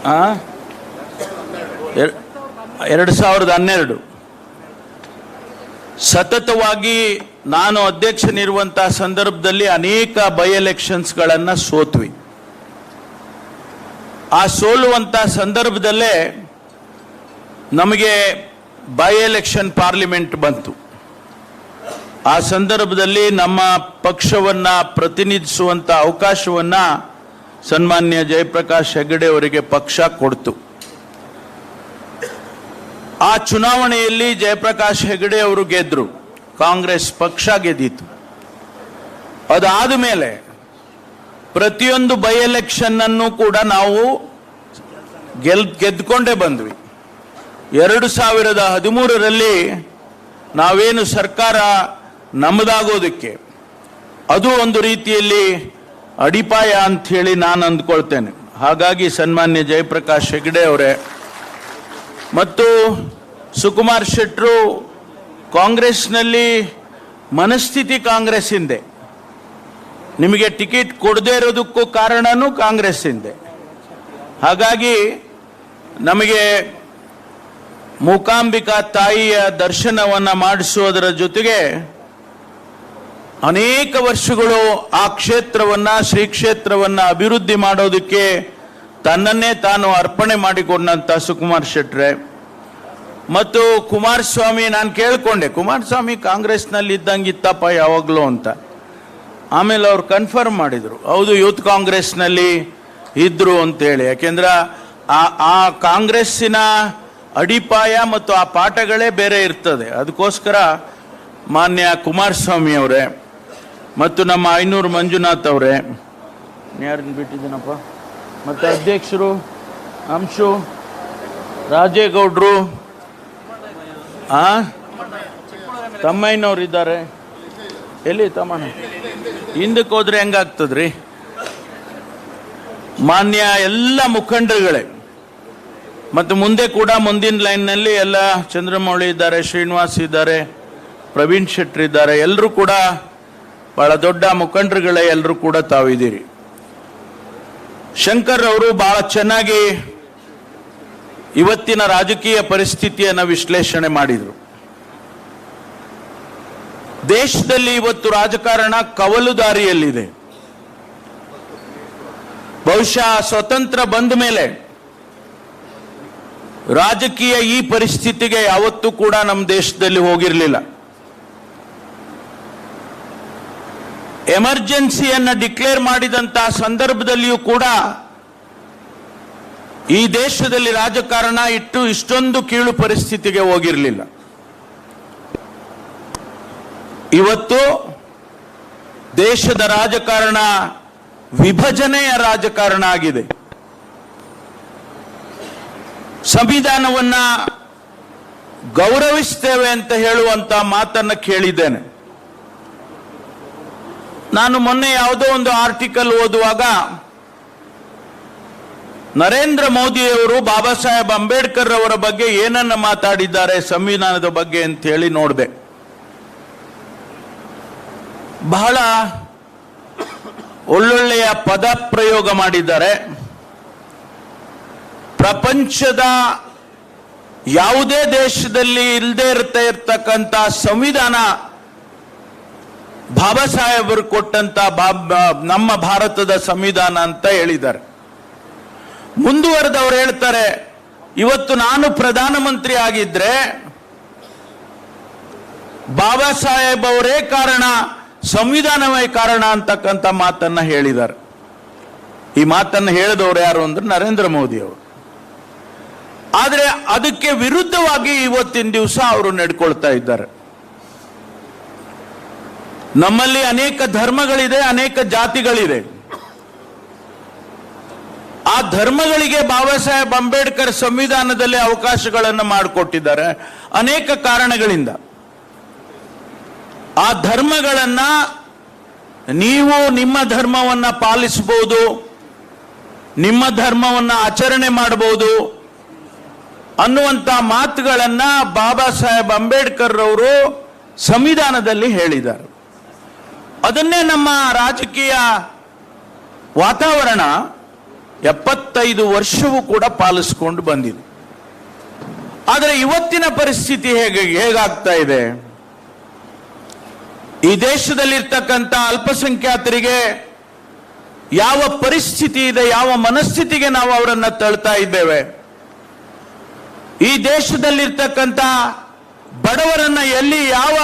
2012 ಸತತವಾಗಿ ನಾನು ಅಧ್ಯಕ್ಷನಿರುವಂತಹ ಸಂದರ್ಭದಲ್ಲಿ ಅನೇಕ ಬೈ ಎಲೆಕ್ಷನ್ಸ್ಗಳನ್ನು ಸೋತ್ವಿ. ಆ ಸೋಲುವಂಥ ಸಂದರ್ಭದಲ್ಲೇ ನಮಗೆ ಬೈ ಎಲೆಕ್ಷನ್ ಪಾರ್ಲಿಮೆಂಟ್ ಬಂತು. ಆ ಸಂದರ್ಭದಲ್ಲಿ ನಮ್ಮ ಪಕ್ಷವನ್ನು ಪ್ರತಿನಿಧಿಸುವಂಥ ಅವಕಾಶವನ್ನು ಸನ್ಮಾನ್ಯ ಜಯಪ್ರಕಾಶ್ ಹೆಗಡೆ ಅವರಿಗೆ ಪಕ್ಷ ಕೊಡ್ತು. ಆ ಚುನಾವಣೆಯಲ್ಲಿ ಜಯಪ್ರಕಾಶ್ ಹೆಗಡೆ ಅವರು ಗೆದ್ರು, ಕಾಂಗ್ರೆಸ್ ಪಕ್ಷ ಗೆದ್ದಿತ್ತು. ಅದಾದ ಮೇಲೆ ಪ್ರತಿಯೊಂದು ಬೈ ಎಲೆಕ್ಷನ್ ಅನ್ನು ಕೂಡ ನಾವು ಗೆದ್ದುಕೊಂಡೇ ಬಂದ್ವಿ. 2013ರಲ್ಲಿ ನಾವೇನು ಸರ್ಕಾರ ನಮ್ಮದಾಗೋದಕ್ಕೆ ಅದು ಒಂದು ರೀತಿಯಲ್ಲಿ ಅಡಿಪಾಯ ಅಂಥೇಳಿ ನಾನು ಅಂದ್ಕೊಳ್ತೇನೆ. ಹಾಗಾಗಿ ಸನ್ಮಾನ್ಯ ಜಯಪ್ರಕಾಶ್ ಹೆಗಡೆ ಅವರೇ ಮತ್ತು ಸುಕುಮಾರ್ ಶೆಟ್ಟರು ಕಾಂಗ್ರೆಸ್ನಲ್ಲಿ ಮನಸ್ಥಿತಿ ಕಾಂಗ್ರೆಸ್ ಹಿಂದೆ, ನಿಮಗೆ ಟಿಕೆಟ್ ಕೊಡದೇ ಇರೋದಕ್ಕೂ ಕಾರಣನೂ ಕಾಂಗ್ರೆಸ್ ಹಿಂದೆ. ಹಾಗಾಗಿ ನಮಗೆ ಮೂಕಾಂಬಿಕಾ ತಾಯಿಯ ದರ್ಶನವನ್ನು ಮಾಡಿಸುವುದರ ಜೊತೆಗೆ ಅನೇಕ ವರ್ಷಗಳು ಆ ಕ್ಷೇತ್ರವನ್ನು, ಶ್ರೀ ಕ್ಷೇತ್ರವನ್ನು ಅಭಿವೃದ್ಧಿ ಮಾಡೋದಕ್ಕೆ ತನ್ನನ್ನೇ ತಾನು ಅರ್ಪಣೆ ಮಾಡಿಕೊಂಡಂಥ ಸುಕುಮಾರ್ ಶೆಟ್ಟರೆ ಮತ್ತು ಕುಮಾರಸ್ವಾಮಿ, ನಾನು ಕೇಳಿಕೊಂಡೆ ಕುಮಾರಸ್ವಾಮಿ ಕಾಂಗ್ರೆಸ್ನಲ್ಲಿ ಇದ್ದಂಗಿತ್ತಪ್ಪ ಯಾವಾಗಲೂ ಅಂತ. ಆಮೇಲೆ ಅವ್ರು ಕನ್ಫರ್ಮ್ ಮಾಡಿದರು, ಹೌದು ಯೂತ್ ಕಾಂಗ್ರೆಸ್ನಲ್ಲಿ ಇದ್ರು ಅಂತೇಳಿ. ಯಾಕೆಂದ್ರೆ ಆ ಕಾಂಗ್ರೆಸ್ಸಿನ ಅಡಿಪಾಯ ಮತ್ತು ಆ ಪಾಠಗಳೇ ಬೇರೆ ಇರ್ತದೆ. ಅದಕ್ಕೋಸ್ಕರ ಮಾನ್ಯ ಕುಮಾರಸ್ವಾಮಿ ಅವರೇ ಮತ್ತು ನಮ್ಮ ಐನೂರು ಮಂಜುನಾಥ್ ಅವರೇ, ಯಾರನ್ನು ಬಿಟ್ಟಿದ್ದೀನಪ್ಪ, ಮತ್ತು ಅಧ್ಯಕ್ಷರು ಅಂಶು ರಾಜೇಗೌಡರು, ತಮ್ಮಯ್ಯನವ್ರು ಇದ್ದಾರೆ. ಎಲ್ಲಿ ತಮ್ಮಣ್ಣ? ಹಿಂದಕ್ಕೆ ಹೋದ್ರೆ ಹೆಂಗಾಗ್ತದ್ರಿ? ಮಾನ್ಯ ಎಲ್ಲ ಮುಖಂಡರುಗಳೇ ಮತ್ತು ಮುಂದೆ ಕೂಡ ಮುಂದಿನ ಲೈನ್ನಲ್ಲಿ ಎಲ್ಲ ಚಂದ್ರಮೌಳಿ ಇದ್ದಾರೆ, ಶ್ರೀನಿವಾಸ್ ಇದ್ದಾರೆ, ಪ್ರವೀಣ್ ಶೆಟ್ಟಿ ಇದ್ದಾರೆ. ಎಲ್ಲರೂ ಕೂಡ ಬಹಳ ದೊಡ್ಡ ಮುಖಂಡರುಗಳೇ, ಎಲ್ಲರೂ ಕೂಡ ತಾವಿದ್ದೀರಿ. ಶಂಕರ್ ಅವರು ಬಹಳ ಚೆನ್ನಾಗಿ ಇವತ್ತಿನ ರಾಜಕೀಯ ಪರಿಸ್ಥಿತಿಯನ್ನು ವಿಶ್ಲೇಷಣೆ ಮಾಡಿದರು. ದೇಶದಲ್ಲಿ ಇವತ್ತು ರಾಜಕಾರಣ ಕವಲು ದಾರಿಯಲ್ಲಿದೆ. ಬಹುಶಃ ಸ್ವತಂತ್ರ ಬಂದ ಮೇಲೆ ರಾಜಕೀಯ ಈ ಪರಿಸ್ಥಿತಿಗೆ ಯಾವತ್ತೂ ಕೂಡ ನಮ್ಮ ದೇಶದಲ್ಲಿ ಹೋಗಿರಲಿಲ್ಲ. ಎಮರ್ಜೆನ್ಸಿಯನ್ನು ಡಿಕ್ಲೇರ್ ಮಾಡಿದಂತಹ ಸಂದರ್ಭದಲ್ಲಿಯೂ ಕೂಡ ಈ ದೇಶದಲ್ಲಿ ರಾಜಕಾರಣ ಇಷ್ಟೊಂದು ಕೀಳು ಪರಿಸ್ಥಿತಿಗೆ ಹೋಗಿರಲಿಲ್ಲ. ಇವತ್ತು ದೇಶದ ರಾಜಕಾರಣ ವಿಭಜನೆಯ ರಾಜಕಾರಣ ಆಗಿದೆ. ಸಂವಿಧಾನವನ್ನ ಗೌರವಿಸ್ತೇವೆ ಅಂತ ಹೇಳುವಂತ ಮಾತನ್ನು ಕೇಳಿದ್ದೇನೆ. ನಾನು ಮೊನ್ನೆ ಯಾವುದೋ ಒಂದು ಆರ್ಟಿಕಲ್ ಓದುವಾಗ ನರೇಂದ್ರ ಮೋದಿಯವರು ಬಾಬಾ ಸಾಹೇಬ್ ಅಂಬೇಡ್ಕರ್ ಅವರ ಬಗ್ಗೆ ಏನನ್ನ ಮಾತಾಡಿದ್ದಾರೆ ಸಂವಿಧಾನದ ಬಗ್ಗೆ ಅಂತ ಹೇಳಿ ನೋಡಿದೆ. ಬಹಳ ಒಳ್ಳೊಳ್ಳೆಯ ಪದ ಪ್ರಯೋಗ ಮಾಡಿದ್ದಾರೆ. ಪ್ರಪಂಚದ ಯಾವುದೇ ದೇಶದಲ್ಲಿ ಇಲ್ಲದೆ ಇರತಕ್ಕಂಥ ಸಂವಿಧಾನ ಬಾಬಾ ಸಾಹೇಬರು ಕೊಟ್ಟಂತ ನಮ್ಮ ಭಾರತದ ಸಂವಿಧಾನ ಅಂತ ಹೇಳಿದ್ದಾರೆ. ಮುಂದುವರೆದವರು ಹೇಳ್ತಾರೆ, ಇವತ್ತು ನಾನು ಪ್ರಧಾನಮಂತ್ರಿ ಆಗಿದ್ರೆ ಬಾಬಾ ಸಾಹೇಬ್ ಅವರೇ ಕಾರಣ, ಸಂವಿಧಾನವೇ ಕಾರಣ ಅಂತಕ್ಕಂಥ ಮಾತನ್ನ ಹೇಳಿದ್ದಾರೆ. ಈ ಮಾತನ್ನು ಹೇಳಿದವರು ಯಾರು ಅಂದ್ರೆ ನರೇಂದ್ರ ಮೋದಿ ಅವರು. ಆದರೆ ಅದಕ್ಕೆ ವಿರುದ್ಧವಾಗಿ ಇವತ್ತಿನ ದಿವಸ ಅವರು ನಡ್ಕೊಳ್ತಾ ಇದ್ದಾರೆ. ನಮ್ಮಲ್ಲಿ ಅನೇಕ ಧರ್ಮಗಳಿದೆ, ಅನೇಕ ಜಾತಿಗಳಿದೆ. ಆ ಧರ್ಮಗಳಿಗೆ ಬಾಬಾ ಸಾಹೇಬ್ ಅಂಬೇಡ್ಕರ್ ಸಂವಿಧಾನದಲ್ಲಿ ಅವಕಾಶಗಳನ್ನು ಮಾಡಿಕೊಟ್ಟಿದ್ದಾರೆ ಅನೇಕ ಕಾರಣಗಳಿಂದ. ಆ ಧರ್ಮಗಳನ್ನ ನೀವು ನಿಮ್ಮ ಧರ್ಮವನ್ನ ಪಾಲಿಸಬಹುದು, ನಿಮ್ಮ ಧರ್ಮವನ್ನ ಆಚರಣೆ ಮಾಡಬಹುದು ಅನ್ನುವಂಥ ಮಾತುಗಳನ್ನ ಬಾಬಾ ಸಾಹೇಬ್ ಅಂಬೇಡ್ಕರ್ ಅವರು ಸಂವಿಧಾನದಲ್ಲಿ ಹೇಳಿದ್ದಾರೆ. ಅದನ್ನೇ ನಮ್ಮ ರಾಜಕೀಯ ವಾತಾವರಣ 75 ವರ್ಷವೂ ಕೂಡ ಪಾಲಿಸಿಕೊಂಡು ಬಂದಿದೆ. ಆದರೆ ಇವತ್ತಿನ ಪರಿಸ್ಥಿತಿ ಹೇಗಾಗ್ತಾ ಇದೆ? ಈ ದೇಶದಲ್ಲಿರ್ತಕ್ಕಂಥ ಅಲ್ಪಸಂಖ್ಯಾತರಿಗೆ ಯಾವ ಪರಿಸ್ಥಿತಿ ಇದೆ, ಯಾವ ಮನಸ್ಥಿತಿಗೆ ನಾವು ಅವರನ್ನ ತಳ್ತಾ ಇದ್ದೇವೆ? ಈ ದೇಶದಲ್ಲಿರ್ತಕ್ಕಂಥ ಬಡವರನ್ನ ಎಲ್ಲಿ ಯಾವ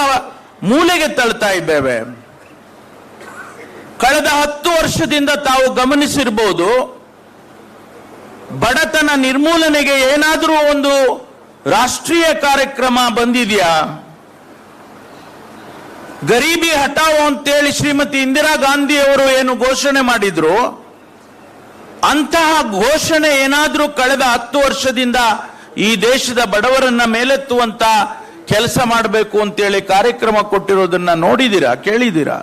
ಮೂಲೆಗೆ ತಳ್ತಾ ಇದ್ದೇವೆ? ಕಳೆದ 10 ವರ್ಷದಿಂದ ತಾವು ಗಮನಿಸಿರಬಹುದು, ಬಡತನ ನಿರ್ಮೂಲನೆಗೆ ಏನಾದರೂ ಒಂದು ರಾಷ್ಟ್ರೀಯ ಕಾರ್ಯಕ್ರಮ ಬಂದಿದೆಯಾ? ಗರೀಬಿ ಹಟಾವೋ ಅಂತೇಳಿ ಶ್ರೀಮತಿ ಇಂದಿರಾ ಗಾಂಧಿ ಅವರು ಏನು ಘೋಷಣೆ ಮಾಡಿದ್ರು, ಅಂತಹ ಘೋಷಣೆ ಏನಾದರೂ ಕಳೆದ 10 ವರ್ಷದಿಂದ ಈ ದೇಶದ ಬಡವರನ್ನ ಮೇಲೆತ್ತುವಂತ ಕೆಲಸ ಮಾಡಬೇಕು ಅಂತೇಳಿ ಕಾರ್ಯಕ್ರಮ ಕೊಟ್ಟಿರೋದನ್ನ ನೋಡಿದ್ದೀರಾ, ಕೇಳಿದ್ದೀರಾ?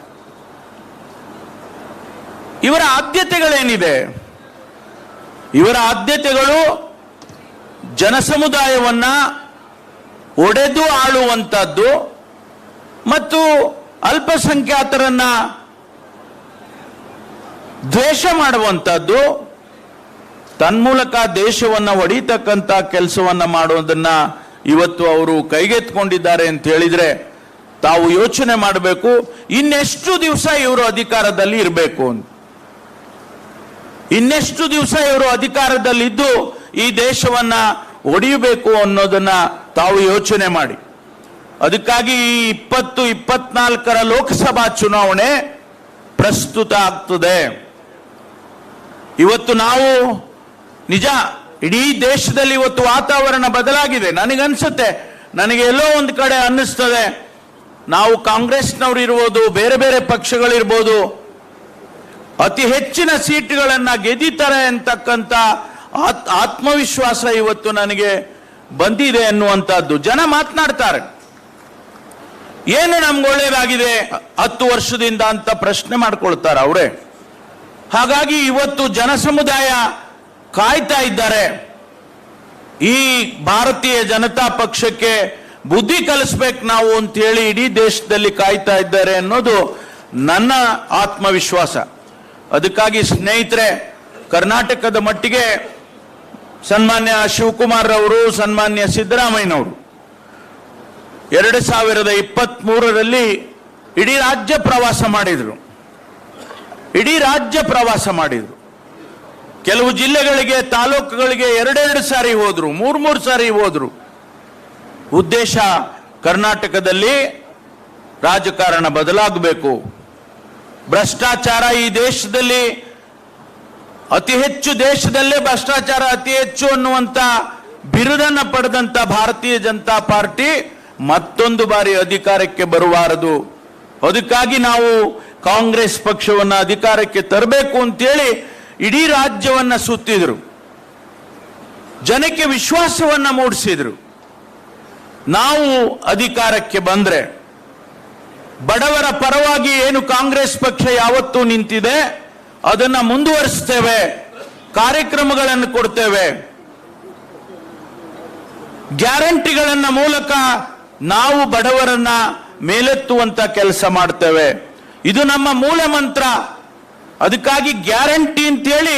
ಇವರ ಆದ್ಯತೆಗಳೇನಿದೆ? ಇವರ ಆದ್ಯತೆಗಳು ಜನಸಮುದಾಯವನ್ನ ಒಡೆದು ಆಳುವಂತದ್ದು ಮತ್ತು ಅಲ್ಪಸಂಖ್ಯಾತರನ್ನ ದ್ವೇಷ ಮಾಡುವಂತದ್ದು, ತನ್ಮೂಲಕ ದೇಶವನ್ನ ಒಡಿತಕ್ಕಂತ ಕೆಲಸವನ್ನ ಮಾಡೋದನ್ನ ಇವತ್ತು ಅವರು ಕೈಗೆತ್ಕೊಂಡಿದ್ದಾರೆ ಅಂತ ಹೇಳಿದ್ರೆ ತಾವು ಯೋಚನೆ ಮಾಡಬೇಕು, ಇನ್ನೆಷ್ಟು ದಿವಸ ಇವರು ಅಧಿಕಾರದಲ್ಲಿ ಇರಬೇಕು ಅಂತ. ಇನ್ನೆಷ್ಟು ದಿವಸ ಇವರು ಅಧಿಕಾರದಲ್ಲಿದ್ದು ಈ ದೇಶವನ್ನ ಒಡೆಯಬೇಕು ಅನ್ನೋದನ್ನ ತಾವು ಯೋಚನೆ ಮಾಡಿ. ಅದಕ್ಕಾಗಿ ಈ 2024ರ ಲೋಕಸಭಾ ಚುನಾವಣೆ ಪ್ರಸ್ತುತ ಆಗ್ತದೆ. ಇವತ್ತು ನಾವು ನಿಜ ಇಡೀ ದೇಶದಲ್ಲಿ ಇವತ್ತು ವಾತಾವರಣ ಬದಲಾಗಿದೆ. ನನಗನ್ಸುತ್ತೆ, ನನಗೆ ಎಲ್ಲೋ ಒಂದು ಕಡೆ ಅನ್ನಿಸ್ತದೆ, ನಾವು ಕಾಂಗ್ರೆಸ್ನವ್ರು ಇರ್ಬೋದು, ಬೇರೆ ಬೇರೆ ಪಕ್ಷಗಳಿರ್ಬೋದು, ಅತಿ ಹೆಚ್ಚಿನ ಸೀಟ್ಗಳನ್ನ ಗೆದ್ದಿತಾರೆ ಅಂತಕ್ಕಂಥ ಆತ್ಮವಿಶ್ವಾಸ ಇವತ್ತು ನನಗೆ ಬಂದಿದೆ ಅನ್ನುವಂಥದ್ದು. ಜನ ಮಾತನಾಡ್ತಾರೆ, ಏನು ನಮ್ಗೆ ಒಳ್ಳೇದಾಗಿದೆ 10 ವರ್ಷದಿಂದ ಅಂತ ಪ್ರಶ್ನೆ ಮಾಡ್ಕೊಳ್ತಾರೆ ಅವರೇ. ಹಾಗಾಗಿ ಇವತ್ತು ಜನಸಮುದಾಯ ಕಾಯ್ತಾ ಇದ್ದಾರೆ, ಈ ಭಾರತೀಯ ಜನತಾ ಪಕ್ಷಕ್ಕೆ ಬುದ್ಧಿ ಕಲಿಸ್ಬೇಕು ನಾವು ಅಂತ ಹೇಳಿ ಇಡೀ ದೇಶದಲ್ಲಿ ಕಾಯ್ತಾ ಇದ್ದಾರೆ ಅನ್ನೋದು ನನ್ನ ಆತ್ಮವಿಶ್ವಾಸ. ಅದಕ್ಕಾಗಿ ಸ್ನೇಹಿತರೆ, ಕರ್ನಾಟಕದ ಮಟ್ಟಿಗೆ ಸನ್ಮಾನ್ಯ ಶಿವಕುಮಾರ್ ಅವರು, ಸನ್ಮಾನ್ಯ ಸಿದ್ದರಾಮಯ್ಯನವರು 2023ರಲ್ಲಿ ಇಡೀ ರಾಜ್ಯ ಪ್ರವಾಸ ಮಾಡಿದ್ರು. ಕೆಲವು ಜಿಲ್ಲೆಗಳಿಗೆ, ತಾಲೂಕುಗಳಿಗೆ 2 ಸಾರಿ ಹೋದ್ರು, 3 ಸಾರಿ ಹೋದ್ರು. ಉದ್ದೇಶ ಕರ್ನಾಟಕದಲ್ಲಿ ರಾಜಕಾರಣ ಬದಲಾಗಬೇಕು, ಭ್ರಷ್ಟಾಚಾರ ಈ ದೇಶದಲ್ಲಿ ಅತಿ ಹೆಚ್ಚು, ದೇಶದಲ್ಲೇ ಭ್ರಷ್ಟಾಚಾರ ಅತಿ ಹೆಚ್ಚು ಅನ್ನುವಂತ ಬಿರುದನ್ನ ಪಡೆದಂತ ಭಾರತೀಯ ಜನತಾ ಪಾರ್ಟಿ ಮತ್ತೊಂದು ಬಾರಿ ಅಧಿಕಾರಕ್ಕೆ ಬರಬಾರದು. ಅದಕ್ಕಾಗಿ ನಾವು ಕಾಂಗ್ರೆಸ್ ಪಕ್ಷವನ್ನ ಅಧಿಕಾರಕ್ಕೆ ತರಬೇಕು ಅಂತೇಳಿ ಇಡೀ ರಾಜ್ಯವನ್ನ ಸುತ್ತಿದ್ರು, ಜನಕ್ಕೆ ವಿಶ್ವಾಸವನ್ನ ಮೂಡಿಸಿದ್ರು. ನಾವು ಅಧಿಕಾರಕ್ಕೆ ಬಂದ್ರೆ ಬಡವರ ಪರವಾಗಿ ಏನು ಕಾಂಗ್ರೆಸ್ ಪಕ್ಷ ಯಾವತ್ತೂ ನಿಂತಿದೆ ಅದನ್ನ ಮುಂದುವರಿಸ್ತೇವೆ, ಕಾರ್ಯಕ್ರಮಗಳನ್ನು ಕೊಡ್ತೇವೆ, ಗ್ಯಾರಂಟಿಗಳನ್ನ ಮೂಲಕ ನಾವು ಬಡವರನ್ನ ಮೇಲೆತ್ತುವಂತ ಕೆಲಸ ಮಾಡ್ತೇವೆ. ಇದು ನಮ್ಮ ಮೂಲ ಮಂತ್ರ. ಅದಕ್ಕಾಗಿ ಗ್ಯಾರಂಟಿ ಅಂತೇಳಿ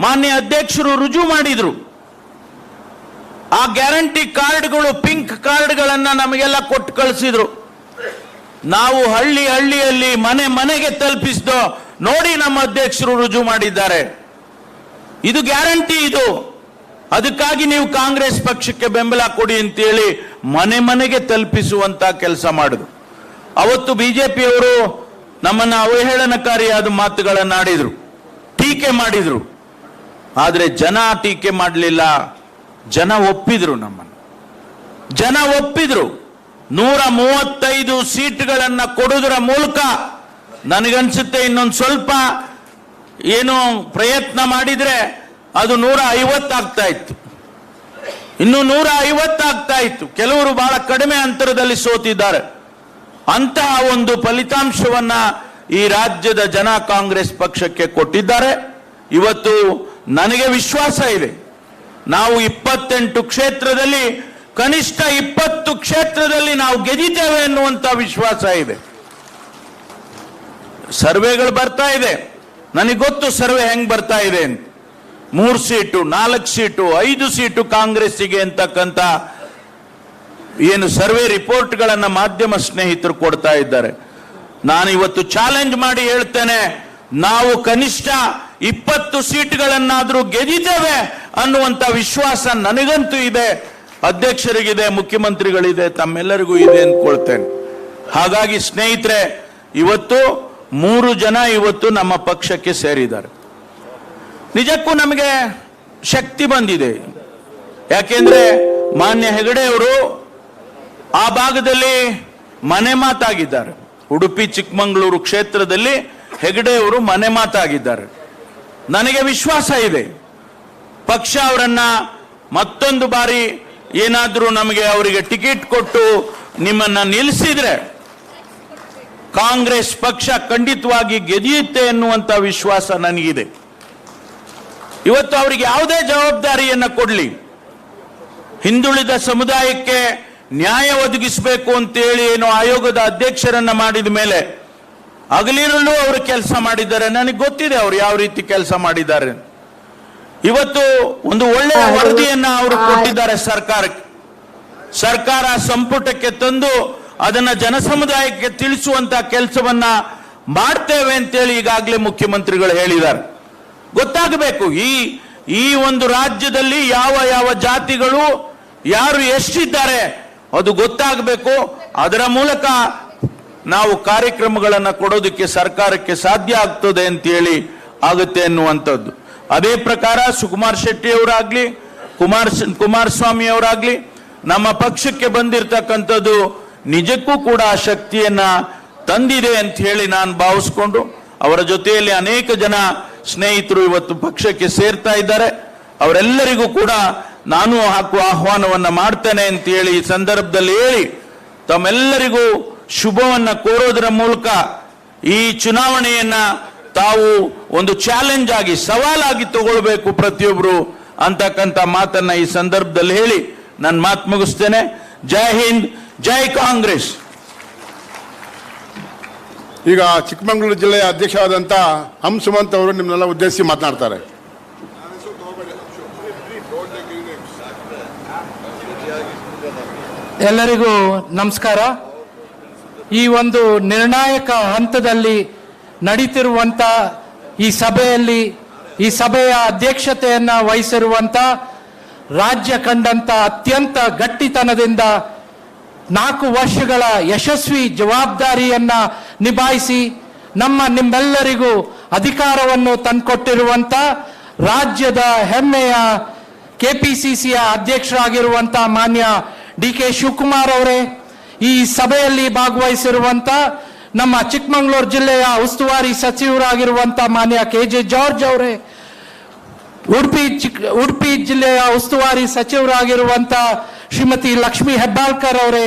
ಮಾನ್ಯ ಅಧ್ಯಕ್ಷರು ರುಜು ಮಾಡಿದ್ರು. ಆ ಗ್ಯಾರಂಟಿ ಕಾರ್ಡ್ಗಳು, ಪಿಂಕ್ ಕಾರ್ಡ್ಗಳನ್ನ ನಮಗೆಲ್ಲ ಕೊಟ್ಟು ಕಳಿಸಿದ್ರು. ನಾವು ಹಳ್ಳಿಯಲ್ಲಿ ಮನೆಗೆ ತಲುಪಿಸಿದೋ ನೋಡಿ, ನಮ್ಮ ಅಧ್ಯಕ್ಷರು ರುಜು ಮಾಡಿದ್ದಾರೆ. ಇದು ಗ್ಯಾರಂಟಿ. ಇದು ಅದಕ್ಕಾಗಿ ನೀವು ಕಾಂಗ್ರೆಸ್ ಪಕ್ಷಕ್ಕೆ ಬೆಂಬಲ ಕೊಡಿ ಅಂತೇಳಿ ಮನೆಗೆ ತಲುಪಿಸುವಂತ ಕೆಲಸ ಮಾಡಿದ್ರು. ಅವತ್ತು ಬಿಜೆಪಿಯವರು ನಮ್ಮನ್ನ ಅವಹೇಳನಕಾರಿಯಾದ ಮಾತುಗಳನ್ನಾಡಿದ್ರು, ಟೀಕೆ ಮಾಡಿದ್ರು. ಆದ್ರೆ ಜನ ಟೀಕೆ ಮಾಡಲಿಲ್ಲ, ಜನ ಒಪ್ಪಿದ್ರು. ಜನ ಒಪ್ಪಿದ್ರು. 135 ಸೀಟ್ಗಳನ್ನ ಕೊಡುವುದರ ಮೂಲಕ ನನಗನ್ಸುತ್ತೆ ಇನ್ನೊಂದು ಸ್ವಲ್ಪ ಏನು ಪ್ರಯತ್ನ ಮಾಡಿದ್ರೆ ಅದು 150 ಆಗ್ತಾ ಇತ್ತು, ಇನ್ನು 150 ಆಗ್ತಾ ಇತ್ತು. ಕೆಲವರು ಬಹಳ ಕಡಿಮೆ ಅಂತರದಲ್ಲಿ ಸೋತಿದ್ದಾರೆ. ಅಂತಹ ಒಂದು ಫಲಿತಾಂಶವನ್ನ ಈ ರಾಜ್ಯದ ಜನ ಕಾಂಗ್ರೆಸ್ ಪಕ್ಷಕ್ಕೆ ಕೊಟ್ಟಿದ್ದಾರೆ. ಇವತ್ತು ನನಗೆ ವಿಶ್ವಾಸ ಇದೆ, ನಾವು 28 ಕ್ಷೇತ್ರದಲ್ಲಿ ಕನಿಷ್ಠ 20 ಕ್ಷೇತ್ರದಲ್ಲಿ ನಾವು ಗೆದ್ದಿದ್ದೇವೆ ಎನ್ನುವಂತ ವಿಶ್ವಾಸ ಇದೆ. ಸರ್ವೆಗಳು ಬರ್ತಾ ಇದೆ, ನನಗೆ ಗೊತ್ತು ಸರ್ವೆ ಹೆಂಗ್ ಬರ್ತಾ ಇದೆ ಅಂತ. 3 ಸೀಟು 4 ಸೀಟು 5 ಸೀಟು ಕಾಂಗ್ರೆಸ್ಸಿಗೆ ಅಂತಕ್ಕಂಥ ಏನು ಸರ್ವೆ ರಿಪೋರ್ಟ್ಗಳನ್ನ ಮಾಧ್ಯಮ ಸ್ನೇಹಿತರು ಕೊಡ್ತಾ ಇದ್ದಾರೆ. ನಾನು ಇವತ್ತು ಚಾಲೆಂಜ್ ಮಾಡಿ ಹೇಳ್ತೇನೆ, ನಾವು ಕನಿಷ್ಠ 20 ಸೀಟ್ಗಳನ್ನಾದ್ರೂ ಗೆದ್ದಿದ್ದೇವೆ ಅನ್ನುವಂತ ವಿಶ್ವಾಸ ನನಗಂತೂ ಇದೆ, ಅಧ್ಯಕ್ಷರಿಗಿದೆ, ಮುಖ್ಯಮಂತ್ರಿಗಳಿದೆ, ತಮ್ಮೆಲ್ಲರಿಗೂ ಇದೆ ಅಂದ್ಕೊಳ್ತೇನೆ. ಹಾಗಾಗಿ ಸ್ನೇಹಿತರೆ, ಇವತ್ತು 3 ಜನ ಇವತ್ತು ನಮ್ಮ ಪಕ್ಷಕ್ಕೆ ಸೇರಿದ್ದಾರೆ. ನಿಜಕ್ಕೂ ನಮಗೆ ಶಕ್ತಿ ಬಂದಿದೆ. ಯಾಕೆಂದ್ರೆ ಮಾನ್ಯ ಹೆಗಡೆ ಅವರು ಆ ಭಾಗದಲ್ಲಿ ಮನೆ ಮಾತಾಗಿದ್ದಾರೆ. ಉಡುಪಿ ಚಿಕ್ಕಮಗಳೂರು ಕ್ಷೇತ್ರದಲ್ಲಿ ಹೆಗಡೆ ಅವರು ಮನೆ ಮಾತಾಗಿದ್ದಾರೆ. ನನಗೆ ವಿಶ್ವಾಸ ಇದೆ, ಪಕ್ಷ ಅವರನ್ನ ಮತ್ತೊಂದು ಬಾರಿ ಏನಾದರೂ ನಮಗೆ ಅವರಿಗೆ ಟಿಕೆಟ್ ಕೊಟ್ಟು ನಿಮ್ಮನ್ನ ನಿಲ್ಲಿಸಿದ್ರೆ ಕಾಂಗ್ರೆಸ್ ಪಕ್ಷ ಖಂಡಿತವಾಗಿ ಗೆದಿಯುತ್ತೆ ಎನ್ನುವಂತ ವಿಶ್ವಾಸ ನನಗಿದೆ. ಇವತ್ತು ಅವರಿಗೆ ಯಾವುದೇ ಜವಾಬ್ದಾರಿಯನ್ನ ಕೊಡಲಿ, ಹಿಂದುಳಿದ ಸಮುದಾಯಕ್ಕೆ ನ್ಯಾಯ ಒದಗಿಸಬೇಕು ಅಂತೇಳಿ ಏನೋ ಆಯೋಗದ ಅಧ್ಯಕ್ಷರನ್ನ ಮಾಡಿದ ಮೇಲೆ ಹಗಲಿರಲು ಅವರು ಕೆಲಸ ಮಾಡಿದ್ದಾರೆ. ನನಗೆ ಗೊತ್ತಿದೆ ಅವರು ಯಾವ ರೀತಿ ಕೆಲಸ ಮಾಡಿದ್ದಾರೆ. ಇವತ್ತು ಒಂದು ಒಳ್ಳೆಯ ವರದಿಯನ್ನ ಅವರು ಕೊಟ್ಟಿದ್ದಾರೆ ಸರ್ಕಾರಕ್ಕೆ. ಸರ್ಕಾರ ಸಂಪುಟಕ್ಕೆ ತಂದು ಅದನ್ನ ಜನಸಮುದಾಯಕ್ಕೆ ತಿಳಿಸುವಂತ ಕೆಲಸವನ್ನ ಮಾಡ್ತೇವೆ ಅಂತೇಳಿ ಈಗಾಗಲೇ ಮುಖ್ಯಮಂತ್ರಿಗಳು ಹೇಳಿದ್ದಾರೆ. ಗೊತ್ತಾಗಬೇಕು ಈ ಒಂದು ರಾಜ್ಯದಲ್ಲಿ ಯಾವ ಯಾವ ಜಾತಿಗಳು ಯಾರು ಎಷ್ಟಿದ್ದಾರೆ ಅದು ಗೊತ್ತಾಗಬೇಕು. ಅದರ ಮೂಲಕ ನಾವು ಕಾರ್ಯಕ್ರಮಗಳನ್ನು ಕೊಡೋದಕ್ಕೆ ಸರ್ಕಾರಕ್ಕೆ ಸಾಧ್ಯ ಆಗ್ತದೆ ಅಂತೇಳಿ ಆಗುತ್ತೆ ಅನ್ನುವಂಥದ್ದು. ಅದೇ ಪ್ರಕಾರ ಸುಕುಮಾರ್ ಶೆಟ್ಟಿ ಅವರಾಗ್ಲಿ, ಕುಮಾರಸ್ವಾಮಿ ಅವರಾಗ್ಲಿ ನಮ್ಮ ಪಕ್ಷಕ್ಕೆ ಬಂದಿರತಕ್ಕಂಥದ್ದು ನಿಜಕ್ಕೂ ಕೂಡ ಶಕ್ತಿಯನ್ನ ತಂದಿದೆ ಅಂತ ಹೇಳಿ ನಾನು ಭಾವಿಸ್ಕೊಂಡು ಅವರ ಜೊತೆಯಲ್ಲಿ ಅನೇಕ ಜನ ಸ್ನೇಹಿತರು ಇವತ್ತು ಪಕ್ಷಕ್ಕೆ ಸೇರ್ತಾ ಇದ್ದಾರೆ. ಅವರೆಲ್ಲರಿಗೂ ಕೂಡ ನಾನು ಹಾಕುವ ಆಹ್ವಾನವನ್ನ ಮಾಡ್ತೇನೆ ಅಂತ ಹೇಳಿ ಈ ಸಂದರ್ಭದಲ್ಲಿ ಹೇಳಿ ತಮ್ಮೆಲ್ಲರಿಗೂ ಶುಭವನ್ನ ಕೋರೋದರ ಮೂಲಕ ಈ ಚುನಾವಣೆಯನ್ನ ತಾವು ಒಂದು ಚಾಲೆಂಜ್ ಆಗಿ ಸವಾಲಾಗಿ ತಗೊಳ್ಬೇಕು ಪ್ರತಿಯೊಬ್ಬರು ಅಂತಕ್ಕಂಥ ಮಾತನ್ನ ಈ ಸಂದರ್ಭದಲ್ಲಿ ಹೇಳಿ ನನ್ನ ಮಾತು ಮುಗಿಸ್ತೇನೆ. ಜೈ ಹಿಂದ್, ಜೈ ಕಾಂಗ್ರೆಸ್. ಈಗ ಚಿಕ್ಕಮಗಳೂರು ಜಿಲ್ಲೆಯ ಅಧ್ಯಕ್ಷರಾದಂಥ ಹಂಸುಮಂತ್ ಅವರು ನಿಮ್ಮನ್ನೆಲ್ಲ ಉದ್ದೇಶಿಸಿ ಮಾತನಾಡ್ತಾರೆ. ಎಲ್ಲರಿಗೂ ನಮಸ್ಕಾರ. ಈ ಒಂದು ನಿರ್ಣಾಯಕ ಹಂತದಲ್ಲಿ ನಡೀತಿರುವಂತ ಈ ಸಭೆಯಲ್ಲಿ ಈ ಸಭೆಯ ಅಧ್ಯಕ್ಷತೆಯನ್ನ ವಹಿಸಿರುವಂತ ರಾಜ್ಯ ಕಂಡಂತ ಅತ್ಯಂತ ಗಟ್ಟಿತನದಿಂದ 4 ವರ್ಷಗಳ ಯಶಸ್ವಿ ಜವಾಬ್ದಾರಿಯನ್ನ ನಿಭಾಯಿಸಿ ನಿಮ್ಮೆಲ್ಲರಿಗೂ ಅಧಿಕಾರವನ್ನು ತಂದುಕೊಟ್ಟಿರುವಂತ ರಾಜ್ಯದ ಹೆಮ್ಮೆಯ ಕೆಪಿಸಿಸಿಯ ಅಧ್ಯಕ್ಷರಾಗಿರುವಂತ ಮಾನ್ಯ DK ಶಿವಕುಮಾರ್ ಅವರೇ, ಈ ಸಭೆಯಲ್ಲಿ ಭಾಗವಹಿಸಿರುವಂತ ನಮ್ಮ ಚಿಕ್ಕಮಗಳೂರು ಜಿಲ್ಲೆಯ ಉಸ್ತುವಾರಿ ಸಚಿವರಾಗಿರುವಂತ ಮಾನ್ಯ KJ ಜಾರ್ಜ್ ಅವರೇ, ಉಡುಪಿ ಜಿಲ್ಲೆಯ ಉಸ್ತುವಾರಿ ಸಚಿವರಾಗಿರುವಂತ ಶ್ರೀಮತಿ ಲಕ್ಷ್ಮಿ ಹೆಬ್ಬಾಳ್ಕರ್ ಅವರೇ,